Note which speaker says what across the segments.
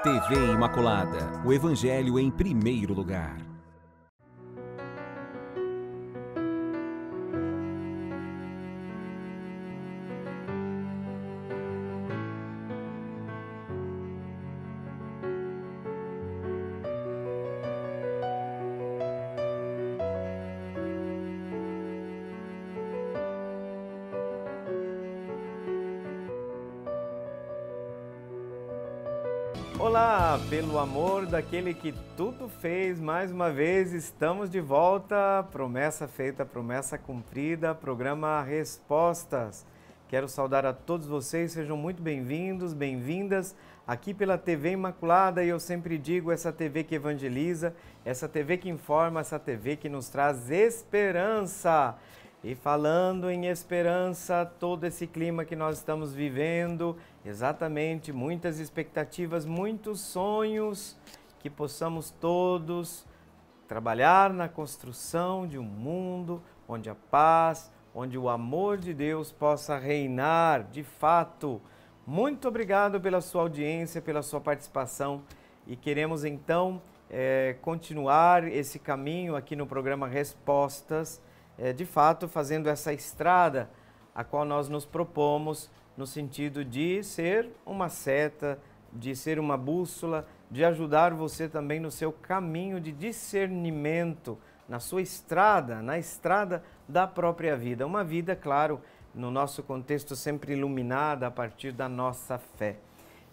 Speaker 1: TV Imaculada, o Evangelho em primeiro lugar.
Speaker 2: Olá, pelo amor daquele que tudo fez, mais uma vez estamos de volta, promessa feita, promessa cumprida, programa Respostas. Quero saudar a todos vocês, sejam muito bem-vindos, bem-vindas aqui pela TV Imaculada, e eu sempre digo, essa TV que evangeliza, essa TV que informa, essa TV que nos traz esperança. E falando em esperança, todo esse clima que nós estamos vivendo, exatamente, muitas expectativas, muitos sonhos, que possamos todos trabalhar na construção de um mundo onde a paz, onde o amor de Deus possa reinar de fato. Muito obrigado pela sua audiência, pela sua participação, e queremos então continuar esse caminho aqui no programa Respostas, de fato fazendo essa estrada a qual nós nos propomos, no sentido de ser uma seta, de ser uma bússola, de ajudar você também no seu caminho de discernimento, na sua estrada, na estrada da própria vida. Uma vida, claro, no nosso contexto sempre iluminada a partir da nossa fé.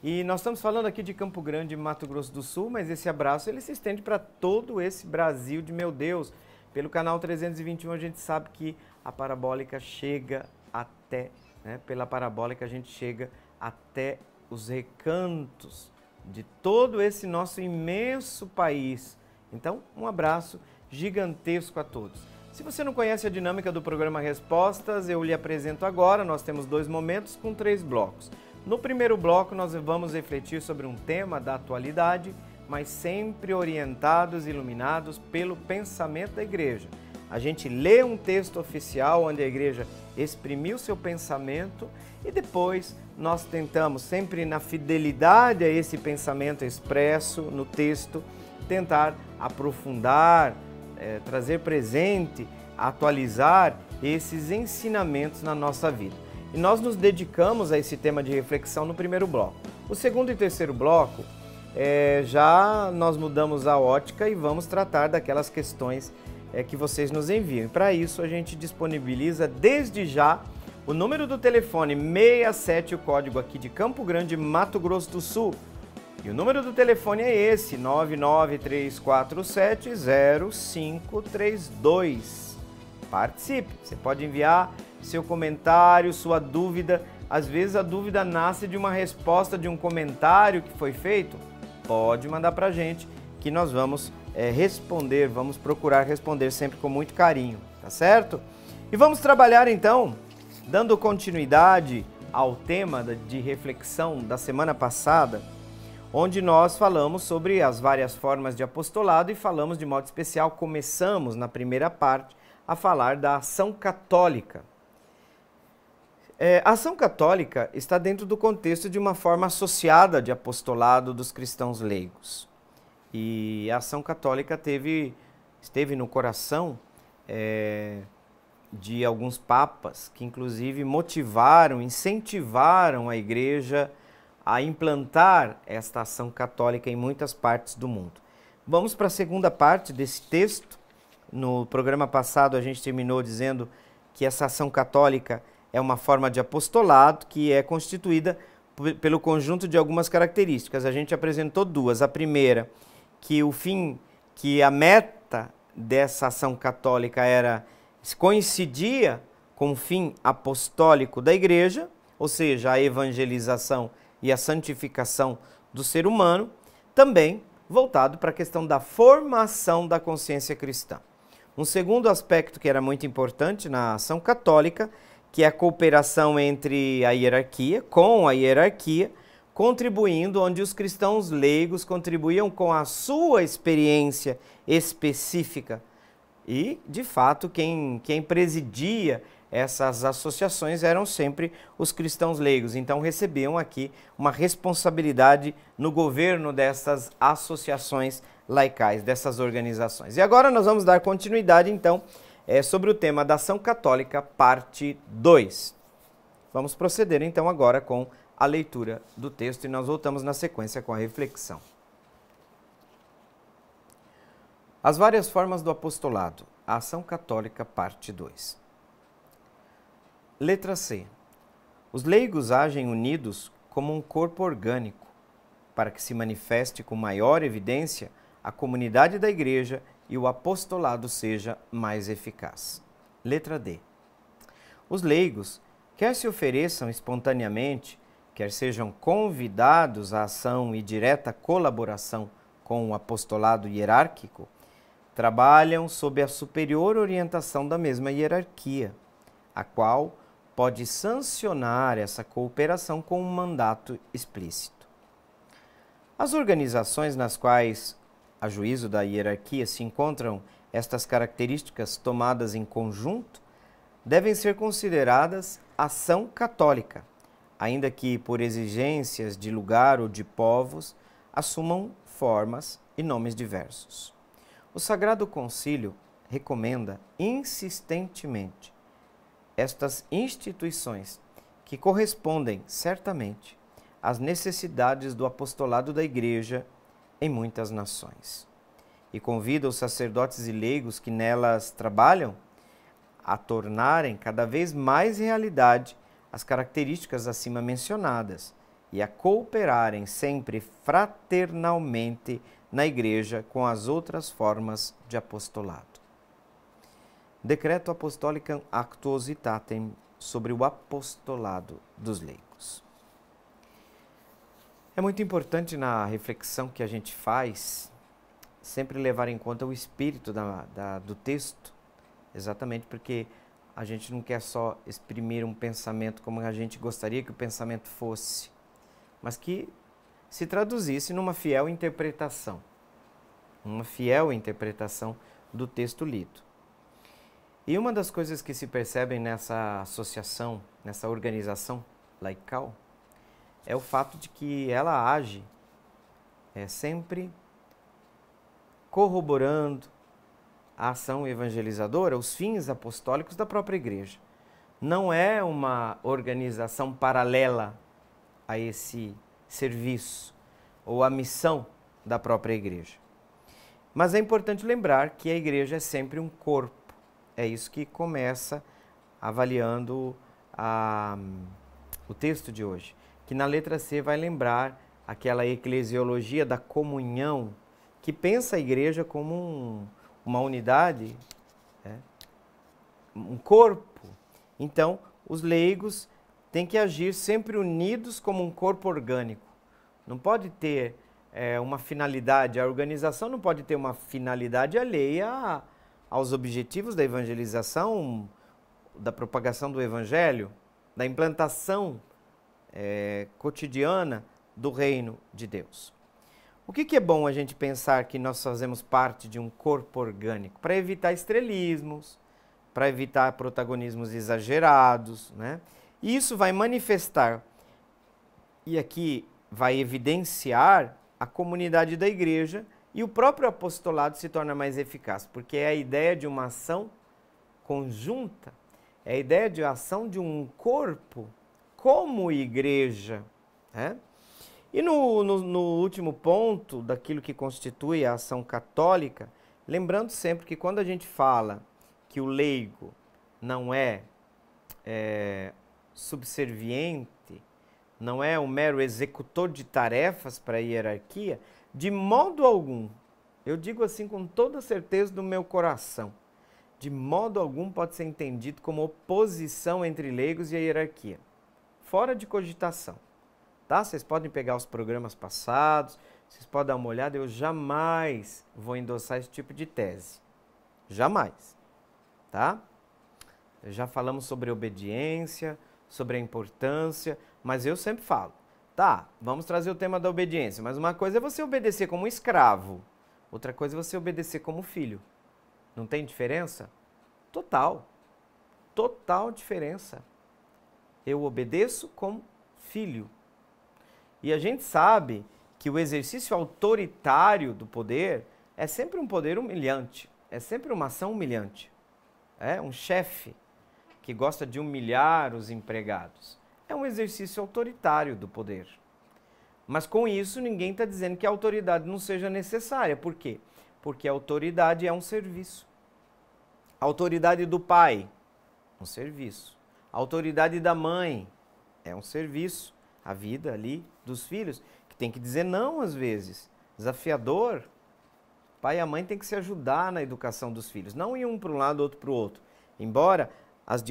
Speaker 2: E nós estamos falando aqui de Campo Grande, Mato Grosso do Sul, mas esse abraço ele se estende para todo esse Brasil de meu Deus. Pelo canal 321 a gente sabe que a parabólica chega até, pela parabólica a gente chega até os recantos de todo esse nosso imenso país. Então, um abraço gigantesco a todos. Se você não conhece a dinâmica do programa Respostas, eu lhe apresento agora. Nós temos 2 momentos com 3 blocos. No primeiro bloco nós vamos refletir sobre um tema da atualidade, mas sempre orientados e iluminados pelo pensamento da igreja. A gente lê um texto oficial onde a igreja exprimiu seu pensamento e depois nós tentamos, sempre na fidelidade a esse pensamento expresso no texto, tentar aprofundar, trazer presente, atualizar esses ensinamentos na nossa vida. E nós nos dedicamos a esse tema de reflexão no primeiro bloco. O segundo e terceiro bloco, já nós mudamos a ótica e vamos tratar daquelas questões que vocês nos enviam. Para isso a gente disponibiliza desde já o número do telefone 67, o código aqui de Campo Grande, Mato Grosso do Sul. E o número do telefone é esse, 993470532. Participe, você pode enviar seu comentário, sua dúvida. Às vezes a dúvida nasce de uma resposta de um comentário que foi feito. Pode mandar para a gente que nós vamos responder, vamos procurar responder sempre com muito carinho, tá certo? E vamos trabalhar então, dando continuidade ao tema de reflexão da semana passada, onde nós falamos sobre as várias formas de apostolado e falamos de modo especial, começamos na primeira parte a falar da ação católica. A ação católica está dentro do contexto de uma forma associada de apostolado dos cristãos leigos. E a ação católica esteve no coração de alguns papas que inclusive motivaram, incentivaram a igreja a implantar esta ação católica em muitas partes do mundo. Vamos para a segunda parte desse texto. No programa passado a gente terminou dizendo que essa ação católica é uma forma de apostolado que é constituída pelo conjunto de algumas características. A gente apresentou 2. A primeira, que a meta dessa ação católica coincidia com o fim apostólico da igreja, ou seja, a evangelização e a santificação do ser humano, também voltado para a questão da formação da consciência cristã. Um segundo aspecto que era muito importante na ação católica, que é a cooperação entre a hierarquia, contribuindo onde os cristãos leigos contribuíam com a sua experiência específica. E, de fato, quem presidia essas associações eram sempre os cristãos leigos, então recebiam aqui uma responsabilidade no governo dessas associações laicais, dessas organizações. E agora nós vamos dar continuidade então sobre o tema da ação católica, parte 2. Vamos proceder então agora com a leitura do texto e nós voltamos na sequência com a reflexão. As várias formas do apostolado, a ação católica, parte 2. Letra C. Os leigos agem unidos como um corpo orgânico, para que se manifeste com maior evidência a comunidade da Igreja e o apostolado seja mais eficaz. Letra D. Os leigos, quer se ofereçam espontaneamente, quer sejam convidados à ação e direta colaboração com o apostolado hierárquico, trabalham sob a superior orientação da mesma hierarquia, a qual pode sancionar essa cooperação com um mandato explícito. As organizações nas quais, a juízo da hierarquia, se encontram estas características tomadas em conjunto, devem ser consideradas ação católica, ainda que, por exigências de lugar ou de povos, assumam formas e nomes diversos. O Sagrado Concílio recomenda insistentemente estas instituições, que correspondem certamente às necessidades do apostolado da Igreja em muitas nações, e convida os sacerdotes e leigos que nelas trabalham a tornarem cada vez mais realidade as características acima mencionadas e a cooperarem sempre fraternalmente na Igreja com as outras formas de apostolado. Decreto Apostolicam Actuositatem sobre o apostolado dos leigos. É muito importante na reflexão que a gente faz sempre levar em conta o espírito do texto, exatamente porque a gente não quer só exprimir um pensamento como a gente gostaria que o pensamento fosse, mas que se traduzisse numa fiel interpretação do texto lido. E uma das coisas que se percebem nessa associação, nessa organização laical, é o fato de que ela age sempre corroborando a ação evangelizadora, os fins apostólicos da própria Igreja. Não é uma organização paralela a esse serviço ou a missão da própria Igreja. Mas é importante lembrar que a Igreja é sempre um corpo. É isso que começa avaliando o texto de hoje, que na letra C vai lembrar aquela eclesiologia da comunhão, que pensa a Igreja como uma unidade, um corpo. Então, os leigos têm que agir sempre unidos como um corpo orgânico. Não pode ter uma finalidade, a organização não pode ter uma finalidade alheia aos objetivos da evangelização, da propagação do Evangelho, da implantação cotidiana do reino de Deus. O que é bom a gente pensar que nós fazemos parte de um corpo orgânico? Para evitar estrelismos, para evitar protagonismos exagerados, né? E isso vai manifestar, e aqui vai evidenciar a comunidade da Igreja, e o próprio apostolado se torna mais eficaz, porque é a ideia de uma ação conjunta, é a ideia de ação de um corpo como igreja. E no último ponto daquilo que constitui a ação católica, lembrando sempre que quando a gente fala que o leigo não é subserviente, não é um mero executor de tarefas para a hierarquia, de modo algum, eu digo assim com toda certeza do meu coração, de modo algum pode ser entendido como oposição entre leigos e a hierarquia. Fora de cogitação. Tá? Vocês podem pegar os programas passados, vocês podem dar uma olhada, eu jamais vou endossar esse tipo de tese. Jamais. Tá? Já falamos sobre obediência, sobre a importância, mas eu sempre falo. Tá, vamos trazer o tema da obediência, mas uma coisa é você obedecer como escravo, outra coisa é você obedecer como filho. Não tem diferença? Total. total diferença. Eu obedeço como filho. E a gente sabe que o exercício autoritário do poder é sempre um poder humilhante, é sempre uma ação humilhante. É um chefe que gosta de humilhar os empregados. É um exercício autoritário do poder. Mas com isso ninguém está dizendo que a autoridade não seja necessária. Por quê? Porque a autoridade é um serviço. A autoridade do pai, um serviço. A autoridade da mãe é um serviço. A vida ali dos filhos, que tem que dizer não às vezes. Desafiador. O pai e a mãe têm que se ajudar na educação dos filhos. Não ir um para um lado, outro para o outro. Embora as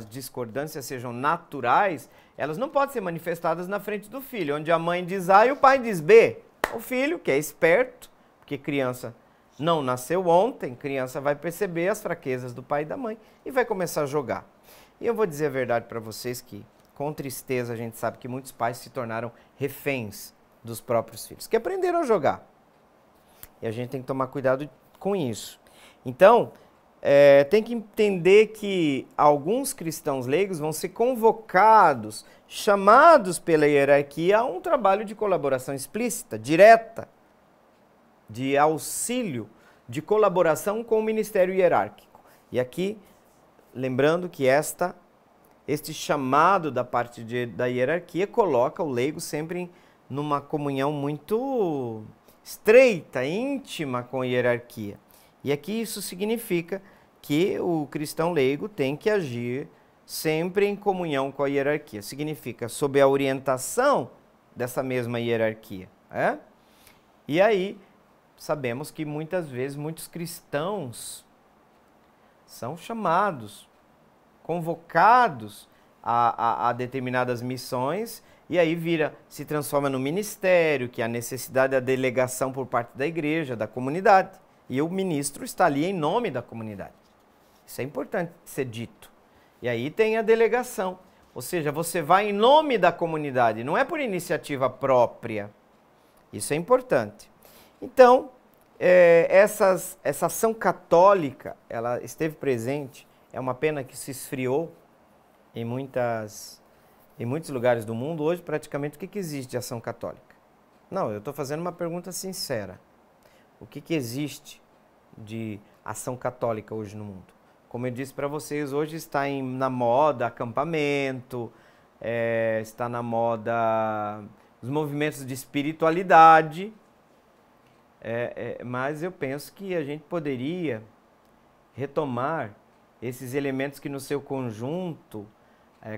Speaker 2: discordâncias sejam naturais, elas não podem ser manifestadas na frente do filho, onde a mãe diz A e o pai diz B. O filho, que é esperto, porque criança não nasceu ontem, criança vai perceber as fraquezas do pai e da mãe e vai começar a jogar. E eu vou dizer a verdade para vocês que, com tristeza, a gente sabe que muitos pais se tornaram reféns dos próprios filhos, que aprenderam a jogar. E a gente tem que tomar cuidado com isso. Então, tem que entender que alguns cristãos leigos vão ser convocados, chamados pela hierarquia a um trabalho de colaboração explícita, direta, de auxílio, de colaboração com o ministério hierárquico. E aqui, lembrando que este chamado da parte da hierarquia coloca o leigo sempre numa comunhão muito estreita, íntima com a hierarquia. E aqui isso significa que o cristão leigo tem que agir sempre em comunhão com a hierarquia. Significa sob a orientação dessa mesma hierarquia. E aí, sabemos que muitas vezes muitos cristãos são chamados, convocados a determinadas missões e aí se transforma no ministério, que é a necessidade da delegação por parte da igreja, da comunidade. E o ministro está ali em nome da comunidade. Isso é importante ser dito. E aí tem a delegação. Ou seja, você vai em nome da comunidade, não é por iniciativa própria. Isso é importante. Então, essa ação católica, ela esteve presente. É uma pena que se esfriou em muitos lugares do mundo. Hoje, praticamente, o que existe de ação católica? Não, eu estou fazendo uma pergunta sincera. O que existe de ação católica hoje no mundo? Como eu disse para vocês, hoje está na moda acampamento, está na moda os movimentos de espiritualidade, mas eu penso que a gente poderia retomar esses elementos que no seu conjunto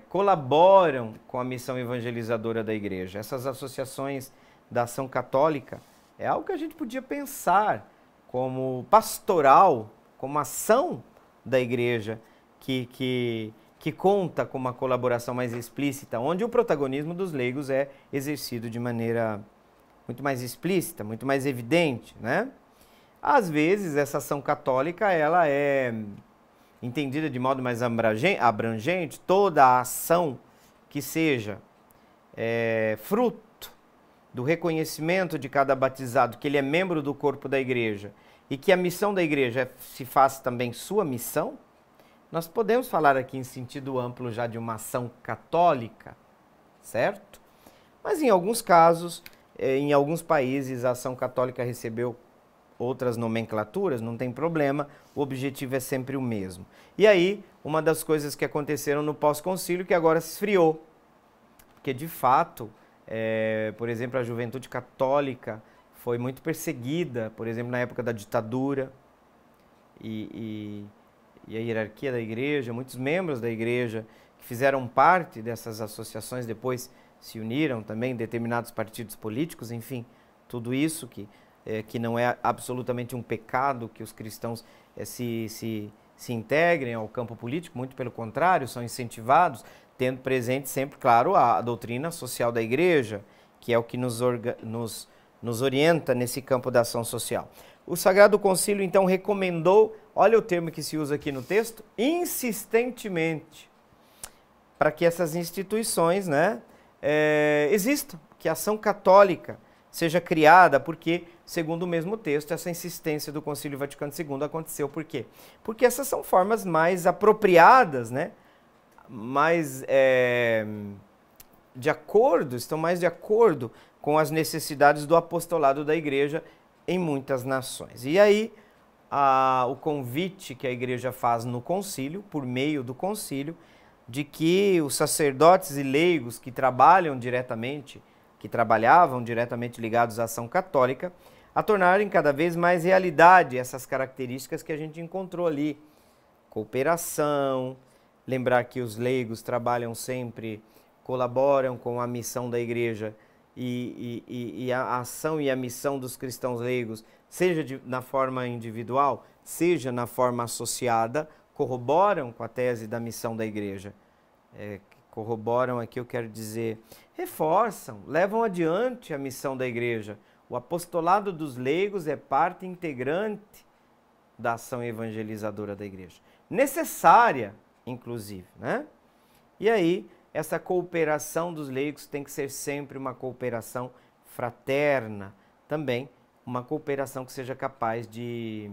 Speaker 2: colaboram com a missão evangelizadora da igreja. Essas associações da ação católica é algo que a gente podia pensar como pastoral, como ação da igreja que conta com uma colaboração mais explícita, onde o protagonismo dos leigos é exercido de maneira muito mais explícita, muito mais evidente, né? Às vezes, essa ação católica ela é entendida de modo mais abrangente, toda a ação que seja fruto do reconhecimento de cada batizado, que ele é membro do corpo da igreja, e que a missão da igreja se faz também sua missão, nós podemos falar aqui em sentido amplo já de uma ação católica, certo? Mas em alguns casos, em alguns países, a ação católica recebeu outras nomenclaturas, não tem problema, o objetivo é sempre o mesmo. E aí, uma das coisas que aconteceram no pós-concílio, que agora se esfriou, porque de fato, por exemplo, a juventude católica foi muito perseguida, por exemplo, na época da ditadura, e a hierarquia da igreja, muitos membros da igreja que fizeram parte dessas associações depois se uniram também em determinados partidos políticos, enfim, tudo isso que não é absolutamente um pecado que os cristãos se integrem ao campo político, muito pelo contrário, são incentivados, tendo presente sempre, claro, a doutrina social da igreja, que é o que nos orienta nesse campo da ação social. O Sagrado Concílio, então, recomendou, olha o termo que se usa aqui no texto, insistentemente, para que essas instituições existam, que a ação católica seja criada, porque, segundo o mesmo texto, essa insistência do Concílio Vaticano II aconteceu. Por quê? Porque essas são formas mais apropriadas, né? Mais de acordo, estão mais de acordo com as necessidades do apostolado da Igreja em muitas nações. E aí, o convite que a Igreja faz no concílio, por meio do concílio, de que os sacerdotes e leigos que trabalhavam diretamente ligados à ação católica, a tornarem cada vez mais realidade essas características que a gente encontrou ali. Cooperação, lembrar que os leigos trabalham sempre, colaboram com a missão da Igreja e a ação e a missão dos cristãos leigos, seja na forma individual, seja na forma associada, corroboram com a tese da missão da Igreja. Corroboram aqui, eu quero dizer, reforçam, levam adiante a missão da Igreja. O apostolado dos leigos é parte integrante da ação evangelizadora da Igreja. Necessária, inclusive, né? E aí, essa cooperação dos leigos tem que ser sempre uma cooperação fraterna, também uma cooperação que seja capaz de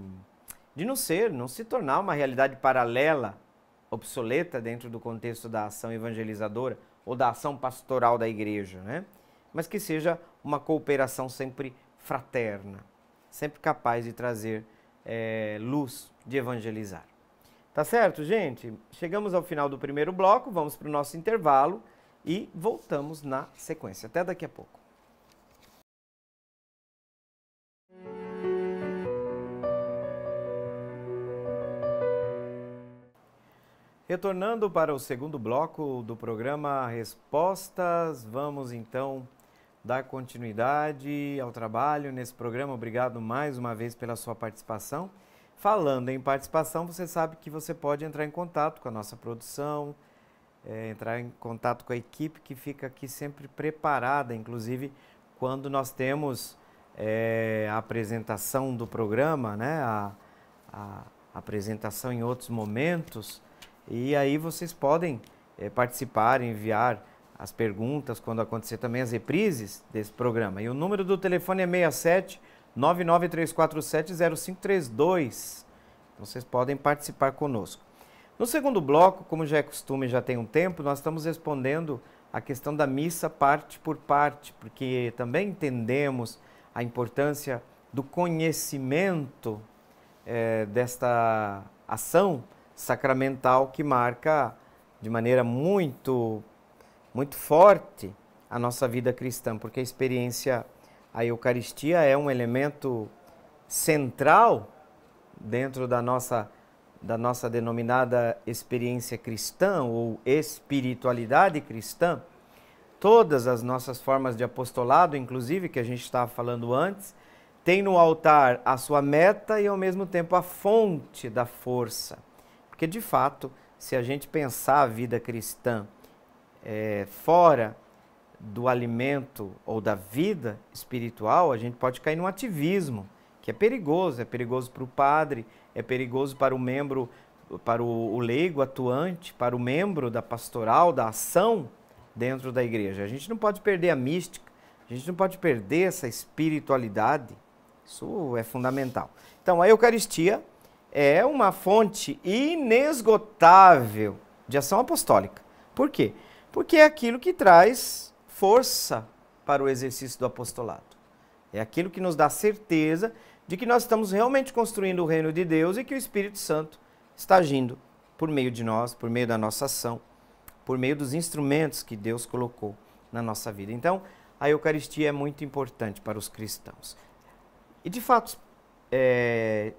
Speaker 2: não se tornar uma realidade paralela, obsoleta dentro do contexto da ação evangelizadora ou da ação pastoral da Igreja, né? Mas que seja uma cooperação sempre fraterna, sempre capaz de trazer luz, de evangelizar. Tá certo, gente? Chegamos ao final do primeiro bloco, vamos para o nosso intervalo e voltamos na sequência. Até daqui a pouco. Retornando para o segundo bloco do programa Respostas, vamos então dar continuidade ao trabalho nesse programa. Obrigado mais uma vez pela sua participação. Falando em participação, você sabe que você pode entrar em contato com a nossa produção, entrar em contato com a equipe que fica aqui sempre preparada, inclusive quando nós temos a apresentação do programa, né? A apresentação em outros momentos. E aí vocês podem participar, enviar as perguntas quando acontecer também as reprises desse programa. E o número do telefone é 67 99347 0532. Então vocês podem participar conosco. No segundo bloco, como já é costume, já tem um tempo, nós estamos respondendo a questão da missa parte por parte, porque também entendemos a importância do conhecimento desta ação sacramental que marca de maneira muito forte a nossa vida cristã, porque a Eucaristia é um elemento central dentro da nossa denominada experiência cristã ou espiritualidade cristã. Todas as nossas formas de apostolado, inclusive, que a gente estava falando antes, tem no altar a sua meta e ao mesmo tempo a fonte da força. Porque, de fato, se a gente pensar a vida cristã fora do alimento ou da vida espiritual, a gente pode cair num ativismo, que é perigoso para o padre, é perigoso para o membro, para o leigo atuante, para o membro da pastoral, da ação dentro da igreja. A gente não pode perder a mística, a gente não pode perder essa espiritualidade, isso é fundamental. Então, a Eucaristia é uma fonte inesgotável de ação apostólica. Por quê? Porque é aquilo que traz força para o exercício do apostolado. É aquilo que nos dá certeza de que nós estamos realmente construindo o reino de Deus e que o Espírito Santo está agindo por meio de nós, por meio da nossa ação, por meio dos instrumentos que Deus colocou na nossa vida. Então, a Eucaristia é muito importante para os cristãos. E, de fato,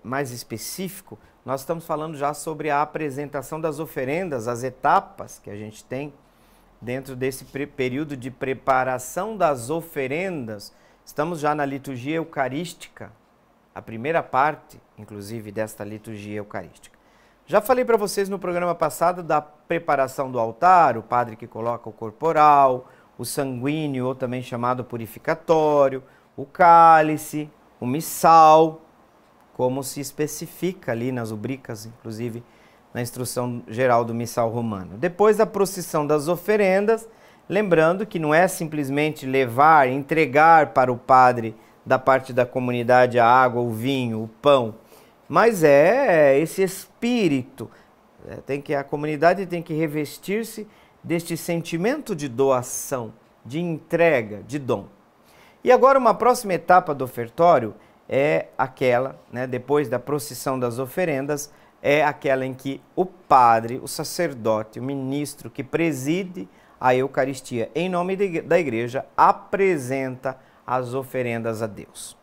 Speaker 2: mais específico, nós estamos falando já sobre a apresentação das oferendas, as etapas que a gente tem dentro desse período de preparação das oferendas. Estamos já na liturgia eucarística, a primeira parte, inclusive, desta liturgia eucarística. Já falei para vocês no programa passado da preparação do altar, o padre que coloca o corporal, o sanguíneo, ou também chamado purificatório, o cálice, o missal, como se especifica ali nas rubricas, inclusive na instrução geral do missal romano. Depois da procissão das oferendas, Lembrando que não é simplesmente levar, entregar para o padre da parte da comunidade a água, o vinho, o pão, mas é esse espírito. A comunidade tem que revestir-se deste sentimento de doação, de entrega, de dom. E agora uma próxima etapa do ofertório é aquela, depois da procissão das oferendas, é aquela em que o padre, o sacerdote, o ministro que preside a Eucaristia em nome da igreja apresenta as oferendas a Deus.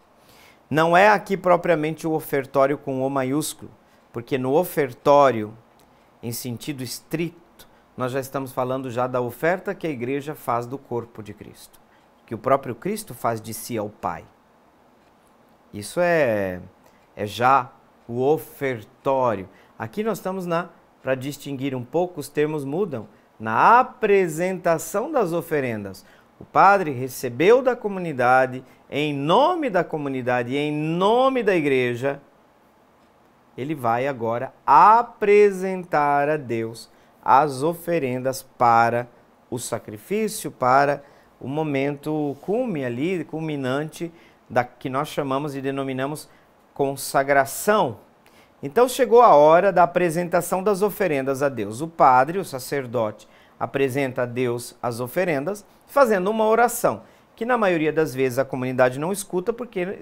Speaker 2: Não é aqui propriamente o ofertório com O maiúsculo, porque no ofertório, em sentido estrito, nós já estamos falando já da oferta que a igreja faz do corpo de Cristo, que o próprio Cristo faz de si ao Pai. Isso é já o ofertório. Aqui nós estamos para distinguir um pouco, os termos mudam, na apresentação das oferendas. O padre recebeu da comunidade, em nome da comunidade e em nome da igreja, ele vai agora apresentar a Deus as oferendas para o sacrifício, para o momento culminante que nós chamamos e denominamos consagração. Então chegou a hora da apresentação das oferendas a Deus. O padre, o sacerdote, apresenta a Deus as oferendas, fazendo uma oração, que na maioria das vezes a comunidade não escuta, porque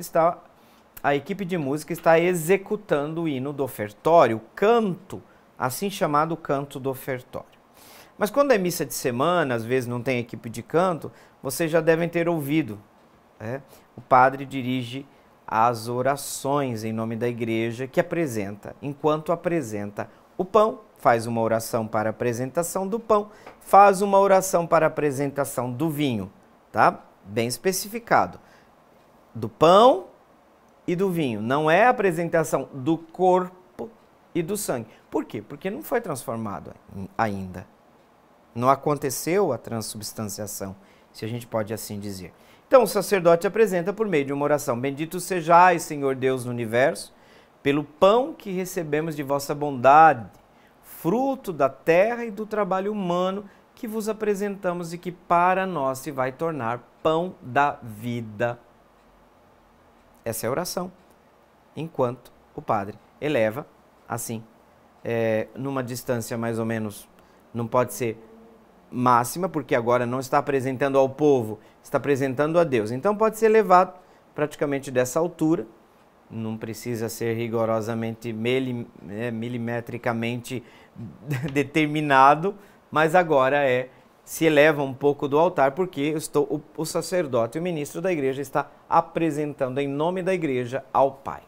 Speaker 2: a equipe de música está executando o hino do ofertório, o canto, assim chamado canto do ofertório. Mas quando é missa de semana, às vezes não tem equipe de canto, vocês já devem ter ouvido. O padre dirige as orações em nome da igreja que apresenta. Enquanto apresenta o pão, faz uma oração para a apresentação do pão, faz uma oração para a apresentação do vinho, tá? Bem especificado. Do pão e do vinho. Não é a apresentação do corpo e do sangue. Por quê? Porque não foi transformado ainda. Não aconteceu a transubstanciação, se a gente pode assim dizer. Então o sacerdote apresenta por meio de uma oração: Bendito sejais, Senhor Deus do universo, pelo pão que recebemos de vossa bondade, fruto da terra e do trabalho humano que vos apresentamos e que para nós se vai tornar pão da vida. Essa é a oração. Enquanto o padre eleva, assim, numa distância mais ou menos, não pode ser máxima, porque agora não está apresentando ao povo, está apresentando a Deus. Então pode ser elevado praticamente dessa altura, não precisa ser rigorosamente, milimetricamente determinado, mas agora se eleva um pouco do altar, porque o sacerdote, o ministro da igreja, está apresentando em nome da igreja ao Pai.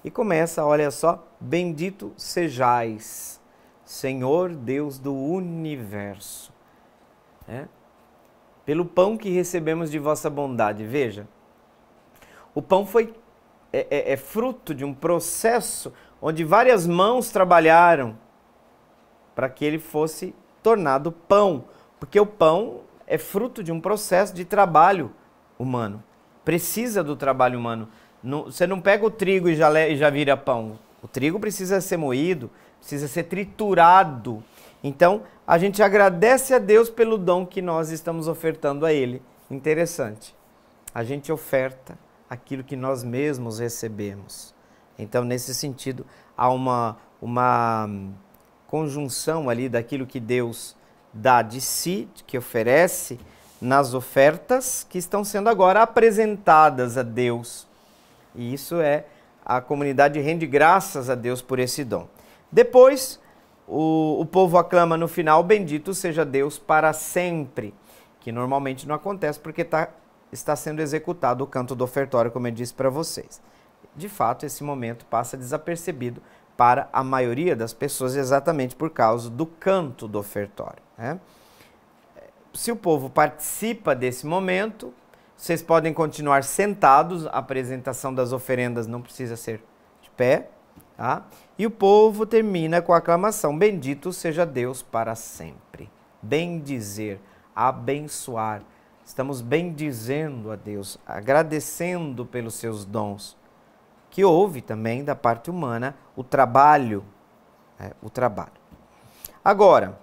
Speaker 2: E começa, olha só, bendito sejais, Senhor Deus do universo. Pelo pão que recebemos de vossa bondade. Veja, o pão é fruto de um processo onde várias mãos trabalharam para que ele fosse tornado pão, porque o pão é fruto de um processo de trabalho humano, precisa do trabalho humano. Você não pega o trigo e já vira pão, o trigo precisa ser moído, precisa ser triturado. Então, a gente agradece a Deus pelo dom que nós estamos ofertando a Ele. Interessante. A gente oferta aquilo que nós mesmos recebemos. Então, nesse sentido, há uma conjunção ali daquilo que Deus dá de si, que oferece nas ofertas que estão sendo agora apresentadas a Deus. E isso a comunidade rende graças a Deus por esse dom. Depois, o povo aclama no final, bendito seja Deus para sempre, que normalmente não acontece porque está sendo executado o canto do ofertório, como eu disse para vocês. De fato, esse momento passa desapercebido para a maioria das pessoas, exatamente por causa do canto do ofertório. Se o povo participa desse momento, vocês podem continuar sentados, a apresentação das oferendas não precisa ser de pé, tá? E o povo termina com a aclamação, bendito seja Deus para sempre. Bendizer, abençoar. Estamos bendizendo a Deus, agradecendo pelos seus dons. Que houve também da parte humana o trabalho. Agora,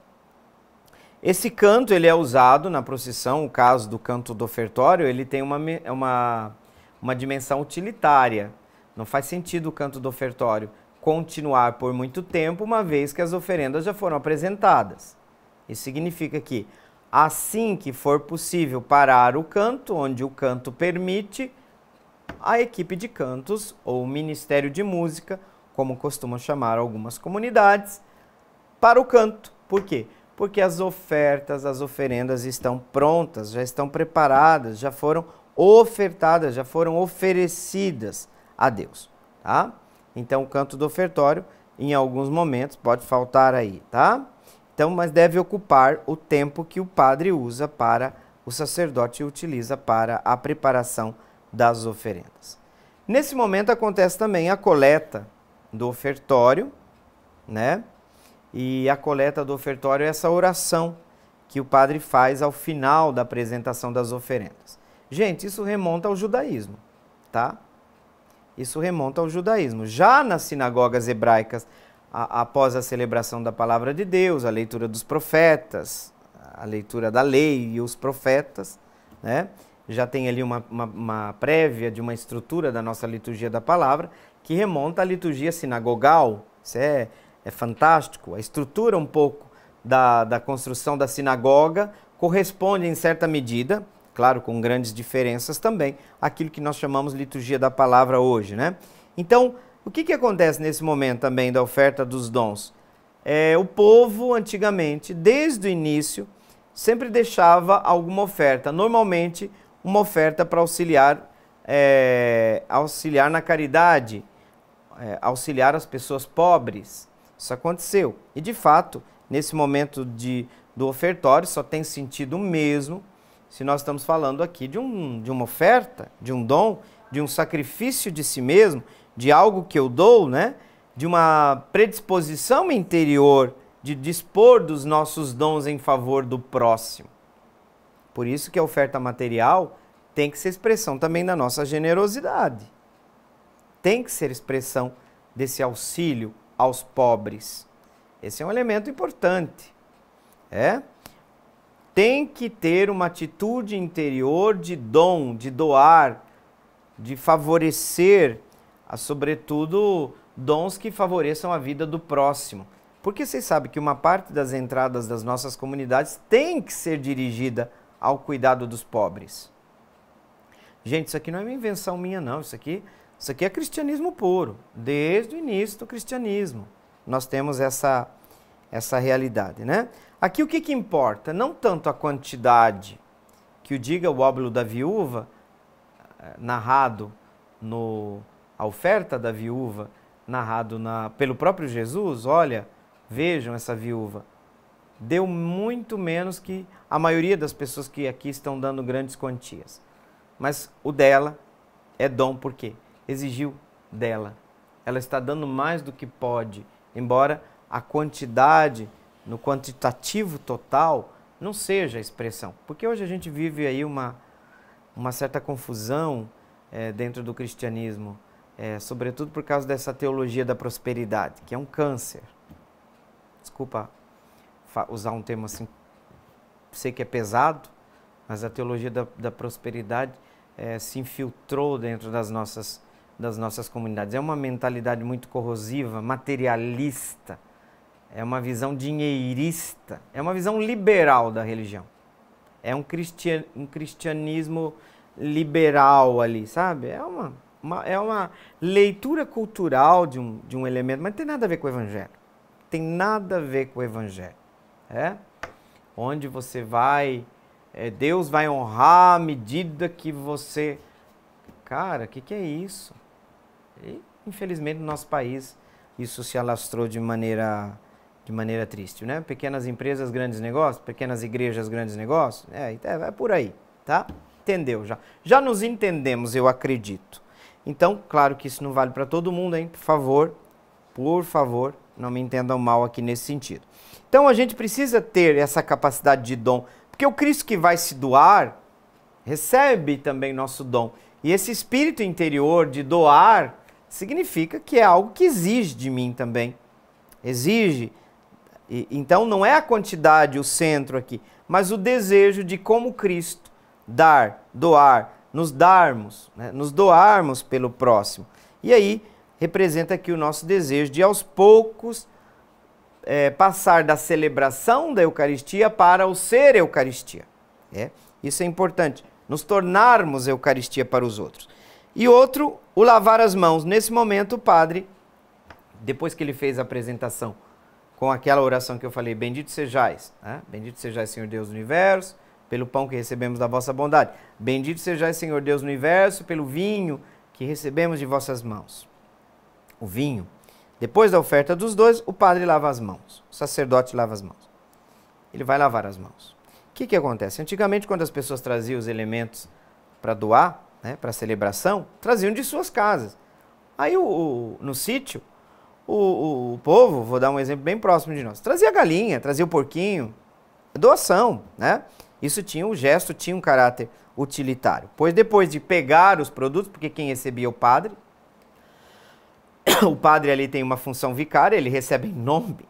Speaker 2: Esse canto ele é usado na procissão, o caso do canto do ofertório, ele tem uma dimensão utilitária. Não faz sentido o canto do ofertório continuar por muito tempo, uma vez que as oferendas já foram apresentadas. Isso significa que, assim que for possível parar o canto, onde o canto permite, a equipe de cantos, ou o Ministério de Música, como costumam chamar algumas comunidades, para o canto. Por quê? Porque as ofertas, as oferendas estão prontas, já estão preparadas, já foram ofertadas, já foram oferecidas a Deus, tá? Então, o canto do ofertório, em alguns momentos, pode faltar aí, tá? Então, mas deve ocupar o tempo que o padre usa para, o sacerdote utiliza para a preparação das oferendas. Nesse momento acontece também a coleta do ofertório, né? E a coleta do ofertório é essa oração que o padre faz ao final da apresentação das oferendas. Gente, isso remonta ao judaísmo, tá? Isso remonta ao judaísmo. Já nas sinagogas hebraicas, após a celebração da palavra de Deus, a leitura dos profetas, a leitura da lei e os profetas, né? Já tem ali uma prévia de uma estrutura da nossa liturgia da palavra, que remonta à liturgia sinagogal. Isso é fantástico. A estrutura um pouco da construção da sinagoga corresponde em certa medida, claro, com grandes diferenças também, àquilo que nós chamamos liturgia da palavra hoje, né? Então, o que acontece nesse momento também da oferta dos dons? O povo, antigamente, desde o início, sempre deixava alguma oferta, normalmente uma oferta para auxiliar na caridade, auxiliar as pessoas pobres. Isso aconteceu. E, de fato, nesse momento do ofertório, só tem sentido mesmo se nós estamos falando aqui de uma oferta, de um dom, de um sacrifício de si mesmo, de algo que eu dou, né? De uma predisposição interior de dispor dos nossos dons em favor do próximo. Por isso que a oferta material tem que ser expressão também da nossa generosidade. Tem que ser expressão desse auxílio aos pobres. Esse é um elemento importante. Tem que ter uma atitude interior de dom, de doar, de favorecer, sobretudo, dons que favoreçam a vida do próximo. Porque vocês sabem que uma parte das entradas das nossas comunidades tem que ser dirigida ao cuidado dos pobres. Gente, isso aqui não é uma invenção minha, não. Isso aqui é cristianismo puro. Desde o início do cristianismo, nós temos essa realidade, né? Aqui o que importa? Não tanto a quantidade, que o diga o óbolo da viúva, narrado a oferta da viúva, narrado pelo próprio Jesus. Olha, vejam essa viúva, deu muito menos que a maioria das pessoas que aqui estão dando grandes quantias. Mas o dela é dom porque exigiu dela. Ela está dando mais do que pode, embora a quantidade, no quantitativo total, não seja a expressão. Porque hoje a gente vive aí uma certa confusão dentro do cristianismo, sobretudo por causa dessa teologia da prosperidade, que é um câncer. Desculpa usar um termo assim, sei que é pesado, mas a teologia da prosperidade se infiltrou dentro das nossas comunidades. É uma mentalidade muito corrosiva, materialista, é uma visão dinheirista, é uma visão liberal da religião. É um cristianismo liberal ali, sabe? É uma leitura cultural de um elemento, mas não tem nada a ver com o evangelho. Tem nada a ver com o evangelho. Onde você vai, Deus vai honrar à medida que você... Cara, o que é isso? E, infelizmente, no nosso país, isso se alastrou de maneira triste, né? Pequenas empresas, grandes negócios, pequenas igrejas, grandes negócios, é por aí, tá? Entendeu já? Já nos entendemos, eu acredito. Então, claro que isso não vale para todo mundo, hein? Por favor, não me entendam mal aqui nesse sentido. Então, a gente precisa ter essa capacidade de dom, porque o Cristo que vai se doar, recebe também nosso dom. E esse espírito interior de doar significa que é algo que exige de mim também. Exige Então não é a quantidade o centro aqui, mas o desejo de como Cristo dar, doar, nos darmos, né? Nos doarmos pelo próximo. E aí representa aqui o nosso desejo de aos poucos passar da celebração da Eucaristia para o ser Eucaristia. Isso é importante, nos tornarmos Eucaristia para os outros. E outro, o lavar as mãos. Nesse momento o padre, depois que ele fez a apresentação com aquela oração que eu falei, bendito sejais, né? Bendito sejais, Senhor Deus do Universo, pelo pão que recebemos da vossa bondade. Bendito sejais, Senhor Deus do Universo, pelo vinho que recebemos de vossas mãos. O vinho. Depois da oferta dos dois, o padre lava as mãos. O sacerdote lava as mãos. Ele vai lavar as mãos. O que acontece? Antigamente, quando as pessoas traziam os elementos para doar, né, para celebração, traziam de suas casas. Aí no sítio, o povo, vou dar um exemplo bem próximo de nós, trazia galinha, trazia o porquinho, doação, né? Isso tinha um gesto, tinha um caráter utilitário. Pois depois de pegar os produtos, porque quem recebia é o padre ali tem uma função vicária, ele recebe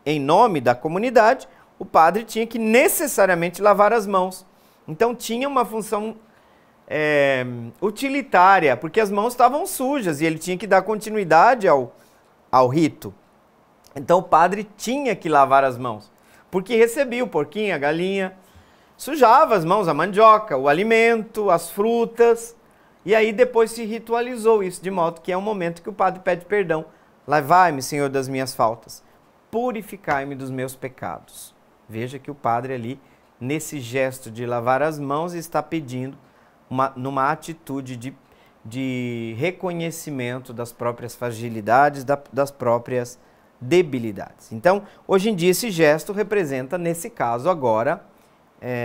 Speaker 2: em nome da comunidade, o padre tinha que necessariamente lavar as mãos. Então tinha uma função utilitária, porque as mãos estavam sujas e ele tinha que dar continuidade ao rito. Então o padre tinha que lavar as mãos, porque recebia o porquinho, a galinha, sujava as mãos, a mandioca, o alimento, as frutas, e aí depois se ritualizou isso, de modo que é um momento que o padre pede perdão. Lavai-me, Senhor, das minhas faltas, purificai-me dos meus pecados. Veja que o padre ali, nesse gesto de lavar as mãos, está pedindo numa atitude de reconhecimento das próprias fragilidades, das próprias debilidades. Então, hoje em dia, esse gesto representa, nesse caso agora,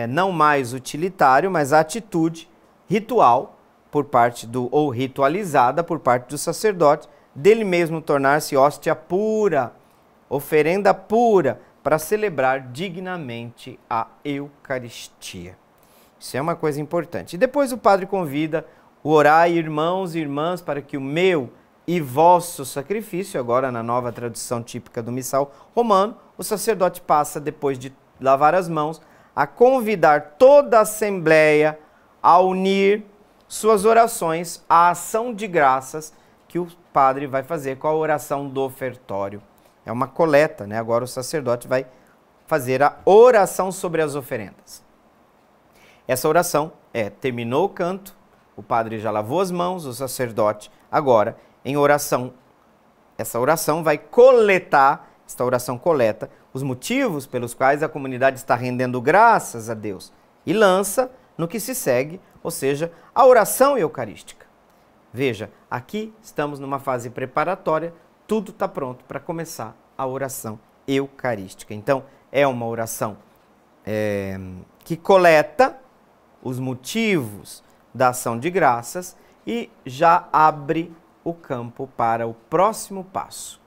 Speaker 2: não mais utilitário, mas a atitude ritual por parte ou ritualizada por parte do sacerdote, dele mesmo tornar-se hóstia pura, oferenda pura, para celebrar dignamente a Eucaristia. Isso é uma coisa importante. E depois o padre convida o orai, irmãos e irmãs, para que o meu e vosso sacrifício, agora na nova tradução típica do missal romano, o sacerdote passa, depois de lavar as mãos, a convidar toda a assembleia a unir suas orações à ação de graças que o padre vai fazer com a oração do ofertório. É uma coleta, né? Agora o sacerdote vai fazer a oração sobre as oferendas. Essa oração terminou o canto, o padre já lavou as mãos, o sacerdote agora, em oração, essa oração vai coletar, esta oração coleta os motivos pelos quais a comunidade está rendendo graças a Deus e lança no que se segue, ou seja, a oração eucarística. Veja, aqui estamos numa fase preparatória, tudo está pronto para começar a oração eucarística. Então, é uma oração que coleta os motivos da ação de graças e já abre o campo para o próximo passo.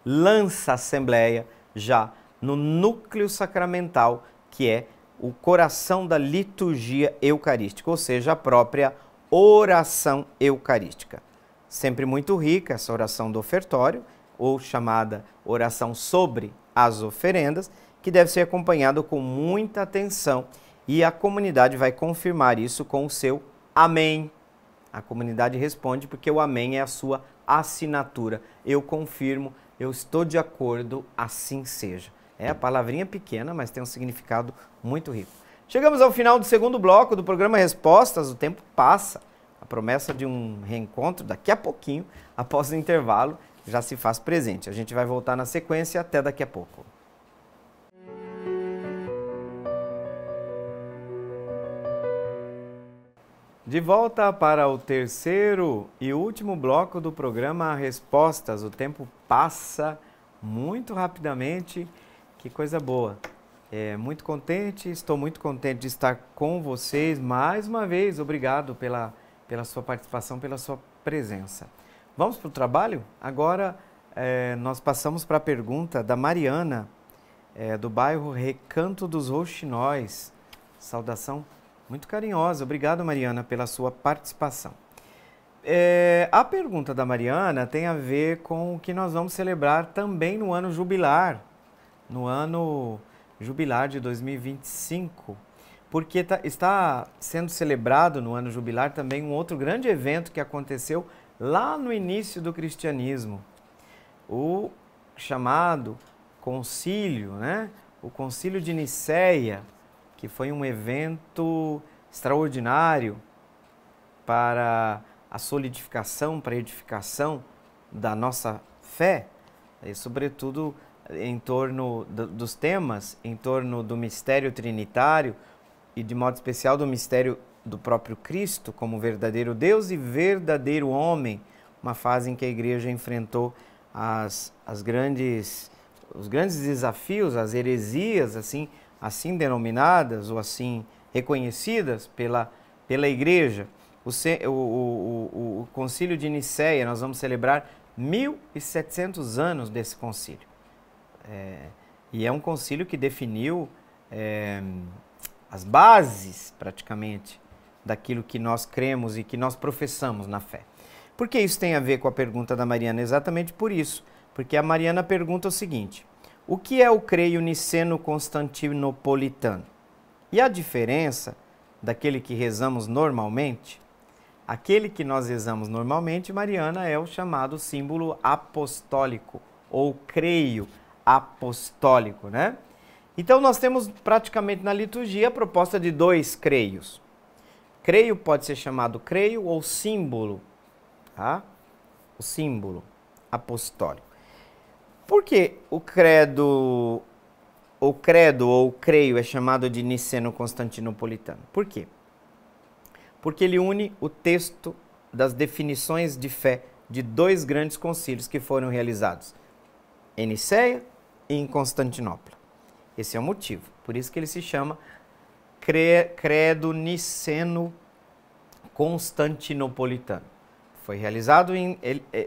Speaker 2: Lança a Assembleia já no núcleo sacramental, que é o coração da liturgia eucarística, ou seja, a própria oração eucarística. Sempre muito rica essa oração do ofertório, ou chamada oração sobre as oferendas, que deve ser acompanhada com muita atenção, e a comunidade vai confirmar isso com o seu amém. A comunidade responde porque o amém é a sua assinatura. Eu confirmo, eu estou de acordo, assim seja. É a palavrinha pequena, mas tem um significado muito rico. Chegamos ao final do segundo bloco do programa Respostas. O tempo passa. A promessa de um reencontro daqui a pouquinho, após o intervalo, já se faz presente. A gente vai voltar na sequência. Até daqui a pouco. De volta para o terceiro e último bloco do programa Respostas. O tempo passa muito rapidamente. Que coisa boa. Estou muito contente de estar com vocês mais uma vez. Obrigado pela sua participação, pela sua presença. Vamos para o trabalho? Agora nós passamos para a pergunta da Mariana, do bairro Recanto dos Rouxinóis. Saudação muito carinhosa. Obrigado, Mariana, pela sua participação. A pergunta da Mariana tem a ver com o que nós vamos celebrar também no ano jubilar. no ano jubilar de 2025, porque está sendo celebrado no ano jubilar também um outro grande evento que aconteceu lá no início do cristianismo, o chamado concílio, né? O concílio de Nicéia, que foi um evento extraordinário para a solidificação, para a edificação da nossa fé, e sobretudo em torno dos temas, em torno do mistério trinitário e de modo especial do mistério do próprio Cristo como verdadeiro Deus e verdadeiro homem, uma fase em que a igreja enfrentou os grandes desafios, as heresias assim denominadas ou assim reconhecidas pela igreja. O concílio de Nicéia, nós vamos celebrar 1700 anos desse concílio. E é um concílio que definiu as bases, praticamente, daquilo que nós cremos e que nós professamos na fé. Por que isso tem a ver com a pergunta da Mariana? Exatamente por isso. Porque a Mariana pergunta o seguinte: o que é o creio niceno-constantinopolitano? E a diferença daquele que rezamos normalmente? Aquele que nós rezamos normalmente, Mariana, é o chamado símbolo apostólico, ou creio apostólico, né? Então nós temos praticamente na liturgia a proposta de dois creios. Creio pode ser chamado creio ou símbolo, tá? O símbolo apostólico. Por que o credo ou creio é chamado de niceno-constantinopolitano? Por quê? Porque ele une o texto das definições de fé de dois grandes concílios que foram realizados em Nicéia e em Constantinopla. Esse é o motivo. Por isso que ele se chama credo niceno-constantinopolitano. Foi realizado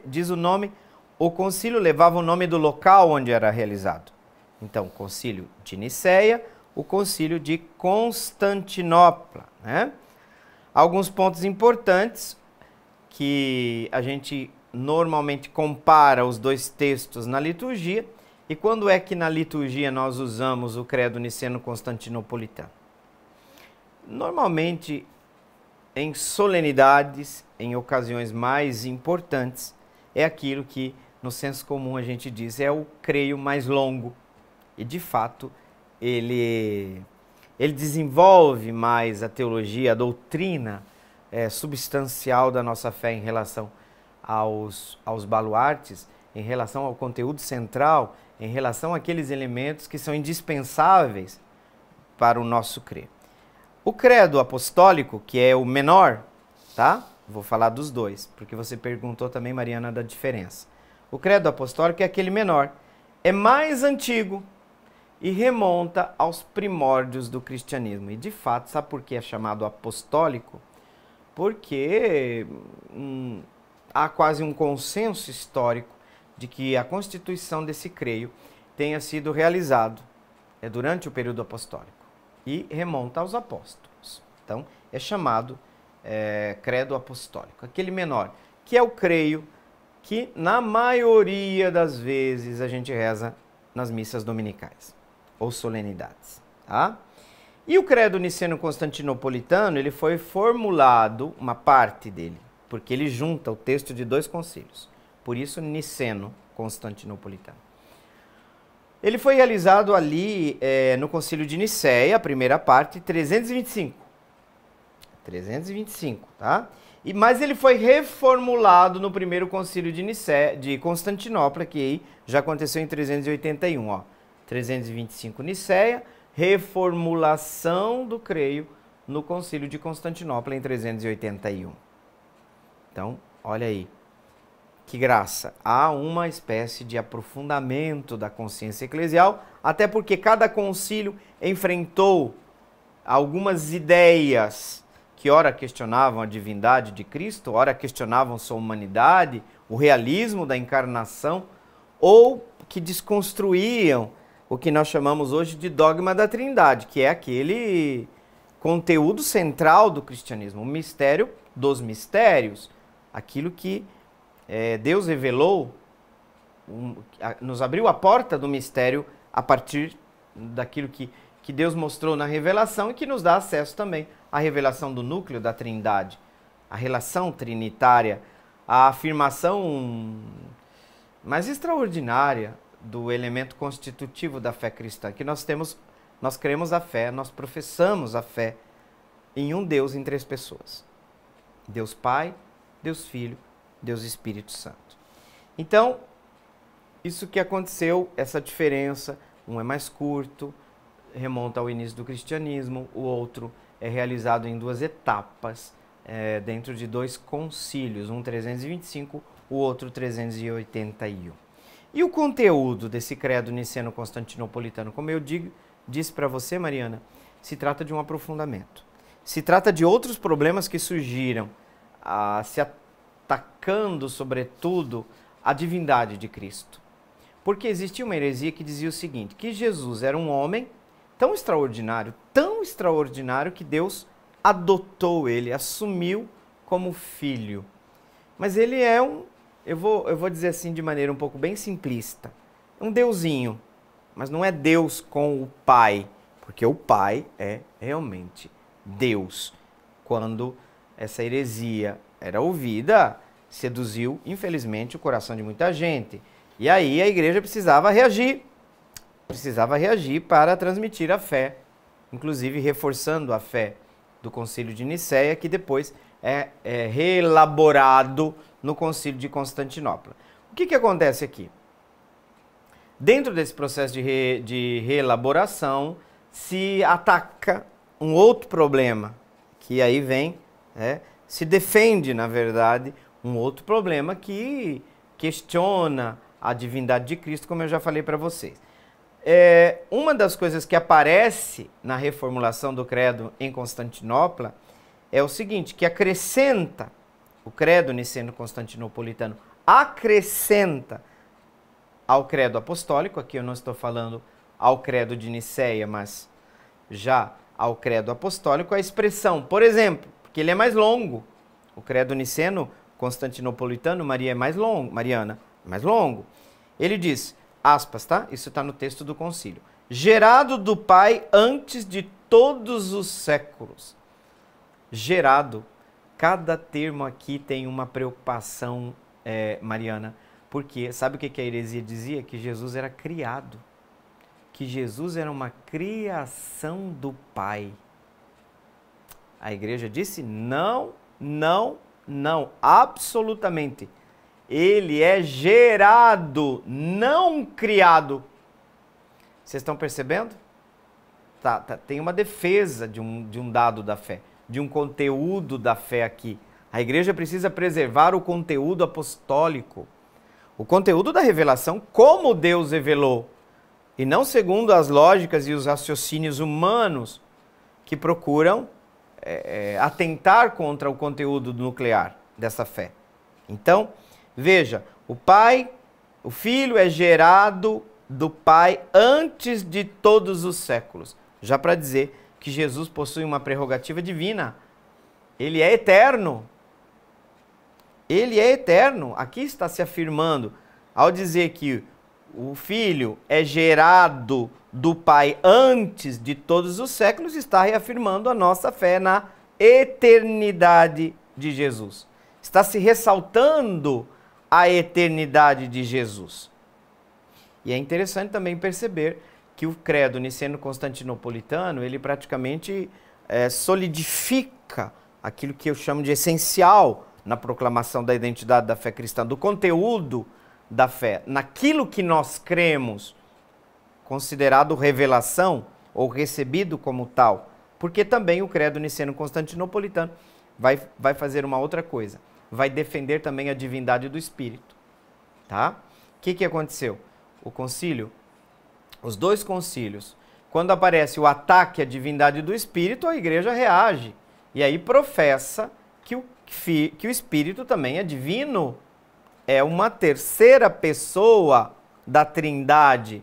Speaker 2: diz o nome, o concílio levava o nome do local onde era realizado. Então, o concílio de Nicéia, o concílio de Constantinopla, né? Alguns pontos importantes que a gente normalmente compara os dois textos na liturgia. E quando é que na liturgia nós usamos o credo niceno-constantinopolitano? Normalmente em solenidades, em ocasiões mais importantes, é aquilo que no senso comum a gente diz é o creio mais longo. E de fato ele desenvolve mais a teologia, a doutrina substancial da nossa fé em relação aos baluartes, em relação ao conteúdo central, em relação àqueles elementos que são indispensáveis para o nosso crer. O credo apostólico, que é o menor, tá? Vou falar dos dois, porque você perguntou também, Mariana, da diferença. O credo apostólico é aquele menor, é mais antigo e remonta aos primórdios do cristianismo. E de fato, sabe por que é chamado apostólico? Porque há quase um consenso histórico de que a constituição desse creio tenha sido realizado durante o período apostólico e remonta aos apóstolos. Então, é chamado credo apostólico. Aquele menor, que é o creio que na maioria das vezes a gente reza nas missas dominicais ou solenidades, tá? E o credo niceno-constantinopolitano, ele foi formulado, uma parte dele, porque ele junta o texto de dois concílios. Por isso, niceno-constantinopolitano. Ele foi realizado ali no concílio de Nicéia, a primeira parte, 325. 325, tá? Mas ele foi reformulado no primeiro concílio de Constantinopla, que aí já aconteceu em 381, ó. 325 Nicéia, reformulação do creio no concílio de Constantinopla em 381. Então, olha aí, que graça. Há uma espécie de aprofundamento da consciência eclesial, até porque cada concílio enfrentou algumas ideias que ora questionavam a divindade de Cristo, ora questionavam sua humanidade, o realismo da encarnação, ou que desconstruíam o que nós chamamos hoje de dogma da Trindade, que é aquele conteúdo central do cristianismo, o mistério dos mistérios, aquilo que Deus revelou, nos abriu a porta do mistério a partir daquilo que Deus mostrou na revelação e que nos dá acesso também à revelação do núcleo da Trindade, a relação trinitária, a afirmação mais extraordinária do elemento constitutivo da fé cristã, que nós cremos a fé, nós professamos a fé em um Deus em 3 pessoas. Deus Pai, Deus Filho, Deus Espírito Santo. Então, isso que aconteceu, essa diferença, um é mais curto, remonta ao início do cristianismo, o outro é realizado em 2 etapas, dentro de 2 concílios, um 325, o outro 381. E o conteúdo desse credo niceno-constantinopolitano, como eu disse para você, Mariana, se trata de um aprofundamento. Se trata de outros problemas que surgiram, se atacando, sobretudo, a divindade de Cristo. Porque existia uma heresia que dizia o seguinte, que Jesus era um homem tão extraordinário que Deus adotou ele, assumiu como filho. Mas ele é eu vou dizer assim de maneira um pouco bem simplista, um deusinho, mas não é Deus com o Pai, porque o Pai é realmente Deus. Quando essa heresia era ouvida, seduziu, infelizmente, o coração de muita gente. E aí a igreja precisava reagir para transmitir a fé, inclusive reforçando a fé do Concílio de Nicéia, que depois é reelaborado no Concílio de Constantinopla. O que acontece aqui? Dentro desse processo de reelaboração, se ataca um outro problema, que aí vem, se defende, na verdade, um outro problema que questiona a divindade de Cristo, como eu já falei para vocês. Uma das coisas que aparece na reformulação do credo em Constantinopla é o seguinte, que acrescenta, o credo niceno-constantinopolitano acrescenta ao credo apostólico, aqui eu não estou falando ao credo de Nicéia, mas já ao credo apostólico, a expressão, por exemplo, porque ele é mais longo, o credo niceno-constantinopolitano, Mariana, mais longo. Ele diz, aspas, tá? Isso está no texto do concílio. Gerado do Pai antes de todos os séculos. Gerado. Cada termo aqui tem uma preocupação, Mariana, porque sabe o que a heresia dizia? Que Jesus era criado. Que Jesus era uma criação do Pai. A igreja disse não, não, não, absolutamente. Ele é gerado, não criado. Vocês estão percebendo? Tem uma defesa de um dado da fé, de um conteúdo da fé aqui. A igreja precisa preservar o conteúdo apostólico, o conteúdo da revelação, como Deus revelou, e não segundo as lógicas e os raciocínios humanos que procuram atentar contra o conteúdo nuclear dessa fé. Então, veja, o Filho é gerado do Pai antes de todos os séculos. Já para dizer que Jesus possui uma prerrogativa divina. Ele é eterno. Ele é eterno. Aqui está se afirmando, ao dizer que o Filho é gerado do Pai antes de todos os séculos, está reafirmando a nossa fé na eternidade de Jesus. Está se ressaltando a eternidade de Jesus. E é interessante também perceber que o credo niceno-constantinopolitano, ele praticamente solidifica aquilo que eu chamo de essencial na proclamação da identidade da fé cristã, do conteúdo da fé, naquilo que nós cremos, considerado revelação ou recebido como tal, porque também o credo niceno-constantinopolitano vai fazer uma outra coisa, vai defender também a divindade do Espírito, tá? O que aconteceu? O concílio, os 2 concílios, quando aparece o ataque à divindade do Espírito, a igreja reage e aí professa que o Espírito também é divino, é uma terceira pessoa da Trindade.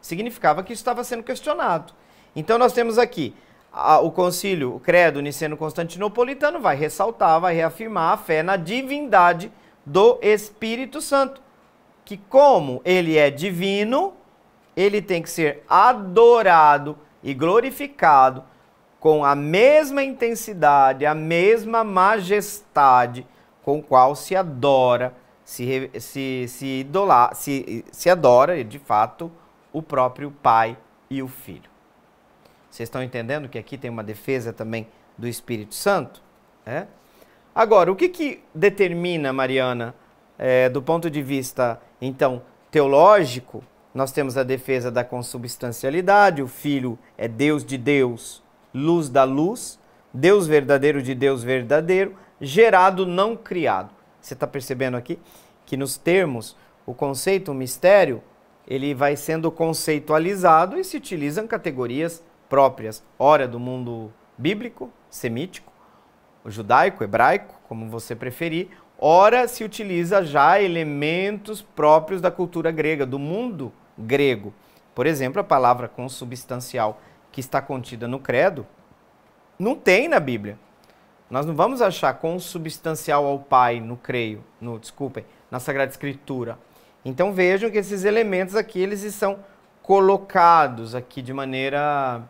Speaker 2: Significava que isso estava sendo questionado. Então nós temos aqui o concílio, o credo niceno-constantinopolitano vai ressaltar, vai reafirmar a fé na divindade do Espírito Santo, que como ele é divino, ele tem que ser adorado e glorificado com a mesma intensidade, a mesma majestade com qual se adora, se adora, de fato, o próprio Pai e o Filho. Vocês estão entendendo que aqui tem uma defesa também do Espírito Santo? É? Agora, o que determina, Mariana, do ponto de vista, então, teológico? Nós temos a defesa da consubstancialidade, o Filho é Deus de Deus, luz da luz, Deus verdadeiro de Deus verdadeiro, gerado, não criado. Você está percebendo aqui que nos termos, o conceito, o mistério, ele vai sendo conceitualizado e se utilizam categorias próprias, ora do mundo bíblico, semítico, o judaico, hebraico, como você preferir, ora se utiliza já elementos próprios da cultura grega, do mundo grego. Por exemplo, a palavra consubstancial que está contida no credo, não tem na Bíblia. Nós não vamos achar consubstancial ao Pai na Sagrada Escritura. Então vejam que esses elementos aqui, eles são colocados aqui de maneira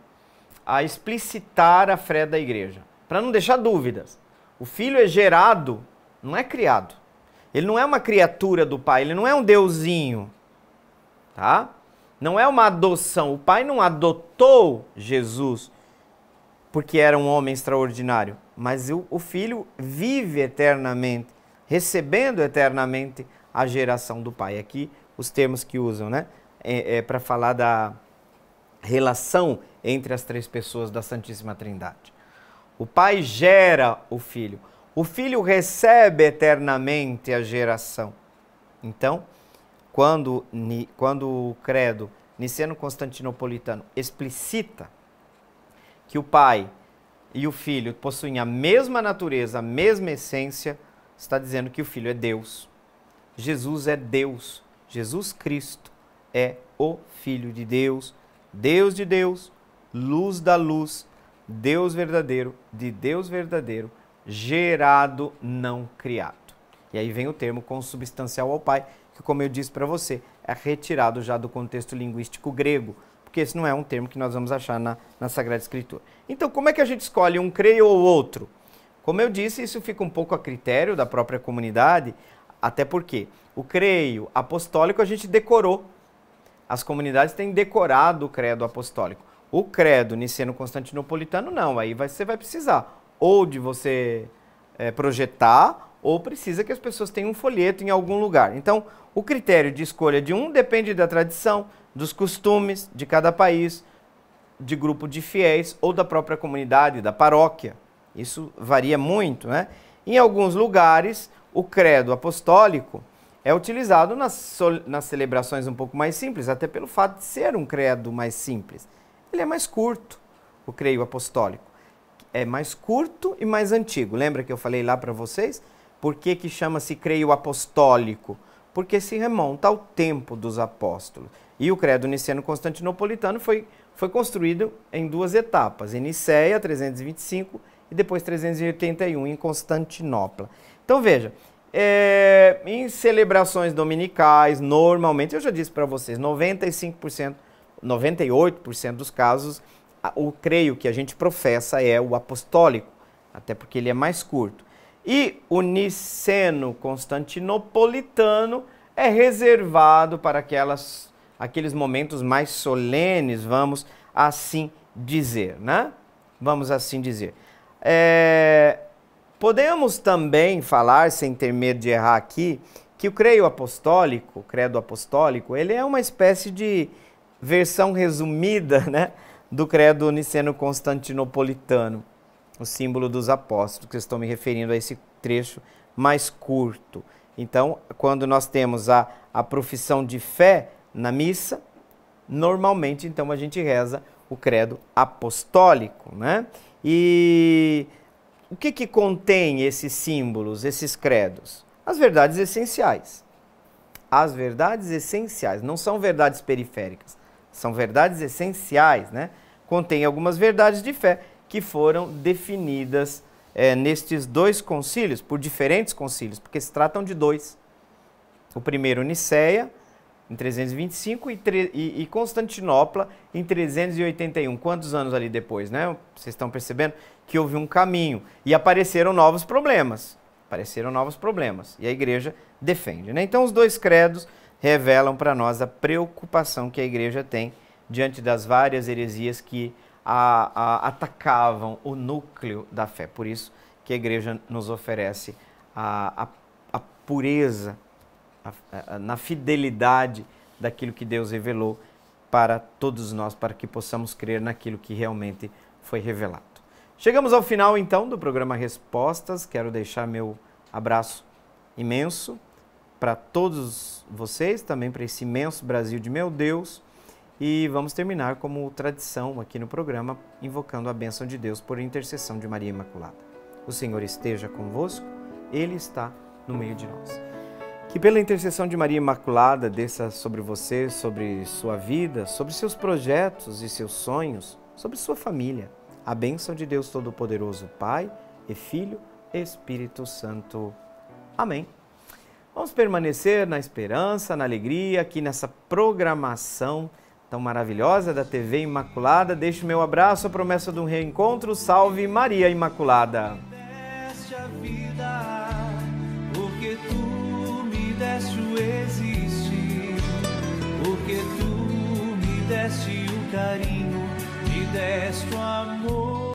Speaker 2: a explicitar a fé da igreja. Para não deixar dúvidas. O Filho é gerado, não é criado. Ele não é uma criatura do Pai, ele não é um deusinho. Tá? Não é uma adoção. O Pai não adotou Jesus porque era um homem extraordinário. Mas o Filho vive eternamente, recebendo eternamente a geração do Pai. Aqui os termos que usam, né? Para falar da relação entre as três pessoas da Santíssima Trindade. O Pai gera o Filho. O Filho recebe eternamente a geração. Então, quando o credo niceno-constantinopolitano explicita que o Pai e o Filho possuem a mesma natureza, a mesma essência, está dizendo que o Filho é Deus. Jesus é Deus. Jesus Cristo é o Filho de Deus, Deus de Deus, luz da luz, Deus verdadeiro, de Deus verdadeiro, gerado, não criado. E aí vem o termo consubstancial ao Pai, que, como eu disse para você, é retirado já do contexto linguístico grego, porque esse não é um termo que nós vamos achar na Sagrada Escritura. Então, como é que a gente escolhe um creio ou outro? Como eu disse, isso fica um pouco a critério da própria comunidade, até porque o creio apostólico a gente decorou. As comunidades têm decorado o credo apostólico. O credo niceno-constantinopolitano não, aí você vai precisar ou de você projetar, ou precisa que as pessoas tenham um folheto em algum lugar. Então, o critério de escolha de um depende da tradição, dos costumes de cada país, de grupo de fiéis ou da própria comunidade, da paróquia. Isso varia muito, né? Em alguns lugares, o credo apostólico é utilizado nas celebrações um pouco mais simples, até pelo fato de ser um credo mais simples. Ele é mais curto, o creio apostólico. É mais curto e mais antigo. Lembra que eu falei lá para vocês? Por que chama-se creio apostólico? Porque se remonta ao tempo dos apóstolos. E o credo niceno-constantinopolitano foi construído em duas etapas, em Nicéia, 325, e depois 381, em Constantinopla. Então veja, em celebrações dominicais, normalmente, eu já disse para vocês, 95%, 98% dos casos, o creio que a gente professa é o apostólico, até porque ele é mais curto. E o niceno-constantinopolitano é reservado para aqueles momentos mais solenes, vamos assim dizer, né? Vamos assim dizer. Podemos também falar, sem ter medo de errar aqui, que o credo apostólico, ele é uma espécie de versão resumida, né, do credo niceno-constantinopolitano, o símbolo dos apóstolos, que eu estou me referindo a esse trecho mais curto. Então, quando nós temos a profissão de fé na missa, normalmente, então, a gente reza o credo apostólico, né? E o que contém esses símbolos, esses credos? As verdades essenciais. As verdades essenciais, não são verdades periféricas, são verdades essenciais, né? Contém algumas verdades de fé que foram definidas nestes dois concílios, por diferentes concílios, porque se tratam de dois. O primeiro, Nicéia, em 325 e Constantinopla em 381. Quantos anos ali depois, né? Vocês estão percebendo que houve um caminho e apareceram novos problemas. E a igreja defende, né? Então os dois credos revelam para nós a preocupação que a igreja tem diante das várias heresias que atacavam o núcleo da fé. Por isso que a igreja nos oferece a pureza, na fidelidade daquilo que Deus revelou para todos nós, para que possamos crer naquilo que realmente foi revelado. Chegamos ao final, então, do programa Respostas. Quero deixar meu abraço imenso para todos vocês, também para esse imenso Brasil de meu Deus. E vamos terminar como tradição aqui no programa, invocando a bênção de Deus por intercessão de Maria Imaculada. O Senhor esteja convosco, Ele está no meio de nós. Que pela intercessão de Maria Imaculada desça sobre você, sobre sua vida, sobre seus projetos e seus sonhos, sobre sua família, a bênção de Deus Todo-Poderoso, Pai e Filho e Espírito Santo. Amém. Vamos permanecer na esperança, na alegria, aqui nessa programação tão maravilhosa da TV Imaculada. Deixo meu abraço, a promessa de um reencontro. Salve Maria Imaculada!
Speaker 3: Deste o existir, porque tu me deste o carinho, me deste o amor.